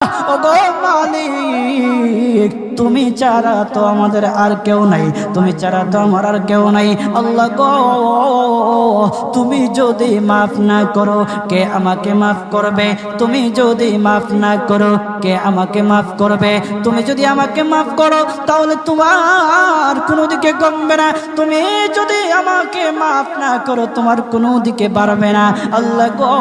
ওগো মালিক, তুমি ছাড়া তো আমাদের আর কেউ নাই, তুমি ছাড়া তো আমার আর কেউ নাই। আল্লাহ গো, তুমি যদি মাফ না করো কে আমাকে মাফ করবে? তুমি যদি মাফ না করো কে আমাকে মাফ করবে? তুমি যদি আমাকে মাফ করো তাহলে তোমার কোনো দিকে কমবে না, তুমি যদি আমাকে মাফ না করো তোমার কোনো দিকে বাড়বে না। আল্লাহ গো,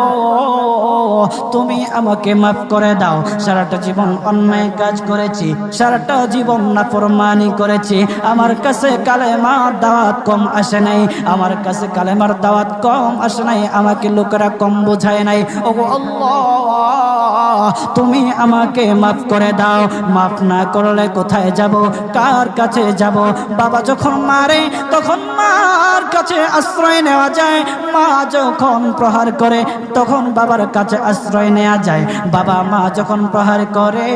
তুমি আমাকে মাফ করে দাও। সারাটা জীবন অন্যায় কাজ করেছি, সারাটা জীবন নাফরমানি করেছি, আমার কাছে কালেমার দাওয়াত কম আসে নাই, আমার কাছে কালেমার দাওয়াত কম আসে নাই, আমাকে লোকেরা কম বোঝায় নাই। ওগো আল্লাহ, তুমি আমাকে মাফ করে দাও। মাফ না করলে কোথায় যাব, কার কাছে যাব? বাবা যখন মারে তখন মার কাছে আশ্রয় নেওয়া যায়, মা যখন প্রহার করে তখন বাবার কাছে আশ্রয় নেওয়া যায়, বাবা মা যখন প্রহার করে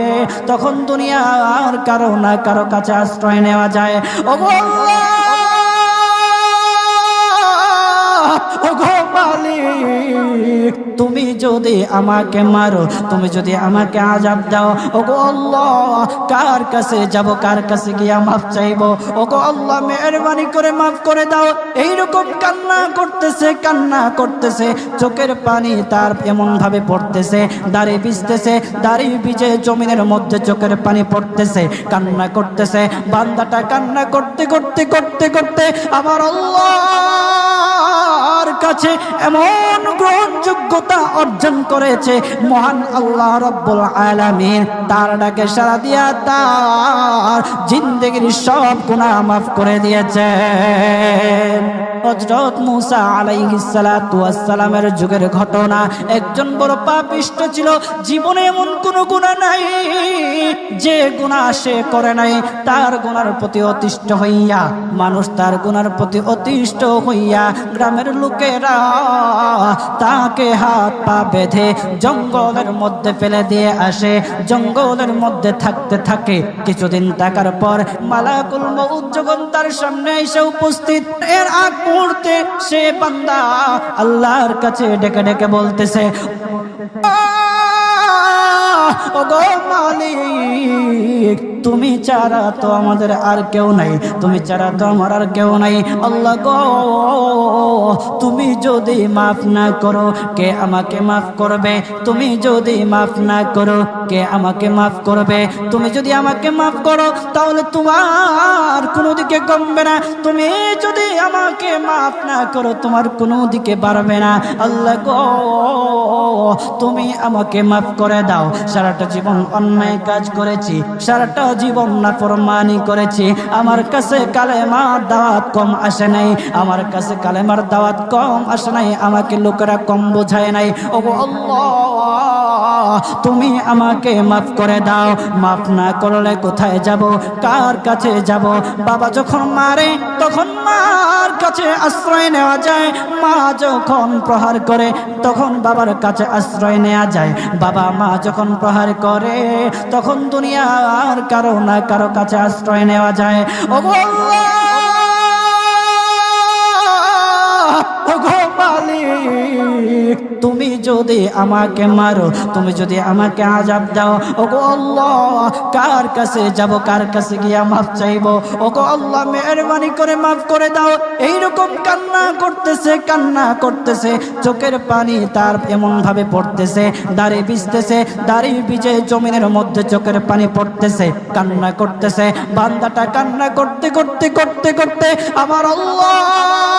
তখন দুনিয়ার কারো না কারো কাছে আশ্রয় নেওয়া যায়। ওগো আল্লাহ, ওগো মালিক, তুমি যদি আমাকে মারো, তুমি যদি আমাকে আযাব দাও, ওগো আল্লাহ, কার কাছে যাব, কার কাছে গিয়া মাফ চাইবো? ওগো আল্লাহ, মেহেরবানি করে মাফ করে দাও। এইরকম কান্না করতেছে, কান্না করতেছে, চোখের পানি তার এমন ভাবে পড়তেছে, দাড়ি ভিজতেছে, দাড়ি ভিজে জমিনের মধ্যে চোখের পানি পড়তেছে, কান্না করতেছে। বান্দাটা কান্না করতে করতে করতে করতে আমার আল্লাহর কাছে এমন গ্রহণযোগ্যতা অর্জন করেছে, মহান আল্লাহ রাব্বুল আলামিন তার ডাকে সাড়া দিয়া তার জিন্দেগির সব গুনাহ মাফ করে দিয়েছেন। হযরত মূসা আলাইহিস সালাতু ওয়াস সালামের যুগের ঘটনা। একজন বড় পাপিষ্ঠ ছিল, জীবনে এমন কোন গুনাহ নাই যে গুনাহ সে করে নাই। তার গুনার প্রতি অতিষ্ঠ হইয়া, মানুষ তার গুনার প্রতি অতিষ্ঠ হইয়া গ্রামের লোকেরা তাকে হাত পা বেঁধে জঙ্গলের মধ্যে ফেলে দিয়ে আসে। জঙ্গলের মধ্যে থাকতে থাকে, কিছুদিন থাকার পর মালাকুল মউত যখন তার সামনে এসে উপস্থিত, এর আগ মুহূর্তে সে বান্দা আল্লাহর কাছে ডেকে ডেকে বলতেছে, ওগো মালিক, তুমি ছাড়া তো আমাদের আর কেউ নাই, তুমি ছাড়া তো আমার আর কেউ নাই। আল্লাহ গো, তুমি যদি মাফ না করো কে আমাকে মাফ করবে? তুমি যদি মাফ না করো কে আমাকে মাফ করবে? তুমি যদি আমাকে মাফ করো তাহলে তোমার কোনো দিকে কমবে না, তুমি যদি আমাকে মাফ না করো তোমার কোনো দিকে বাড়বে না। আল্লাহ গো, তুমি আমাকে মাফ করে দাও। সারাটা জীবন অন্যায় কাজ করেছি, সারাটা জীবন নাফরমানি করেছি, আমার কাছে কালেমার দাওয়াত কম আসে নাই, আমার কাছে কালেমার দাওয়াত কম আসে নাই, আমাকে লোকেরা কম বোঝায় নাই। ওগো আল্লাহ, তুমি আমাকে মাফ করে দাও। মাফ না করলে কোথায় যাব, কার কাছে যাব? বাবা যখন মারে তখন মার কাছে আশ্রয় নেওয়া যায়, মা যখন প্রহার করে তখন বাবার কাছে আশ্রয় নেওয়া যায়, বাবা মা যখন প্রহার করে তখন দুনিয়ার কারো না কারো কাছে আশ্রয় নেওয়া যায়। ওগো আল্লাহ, ওগো মালিক, তুমি যদি আমাকে মারো, তুমি যদি আমাকে আযাব দাও, ওগো আল্লাহ, কার কাছে যাব, কার কাছে গিয়া মাফ চাইবো? ওগো আল্লাহ, মেহেরবানি করে মাফ করে দাও। এইরকম কান্না করতেছে, কান্না করতেছে, চোখের পানি তার এমন ভাবে পড়তেছে, দাড়ি ভিজতেছে, দাড়ি ভিজে জমিনের মধ্যে চোখের পানি পড়তেছে, কান্না করতেছে। বান্দাটা কান্না করতে করতে করতে করতে আমার আল্লাহর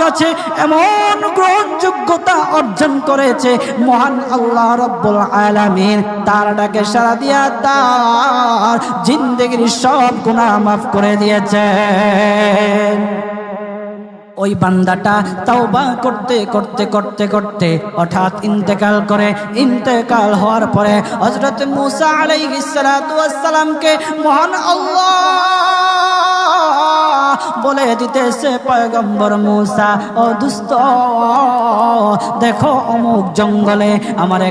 কাছে এমন গ্রহণযোগ্যতা অর্জন করেছে, মহান আল্লাহ রাব্বুল আলামিন তার ডাকে সাড়া দিয়া তার জিন্দেগির সব গুনাহ মাফ করে দিয়েছেন। ওই বান্দাটা তাওবা করতে করতে করতে করতে হঠাৎ ইন্তেকাল করে। ইন্তেকাল হওয়ার পরে হযরত মূসা আলাইহিস সালাতু ওয়াস সালামকে মহান আল্লাহ বলে দিতেছে, পয়গম্বর মূসা, ও দুস্থ, দেখো অমুক জঙ্গলে আমার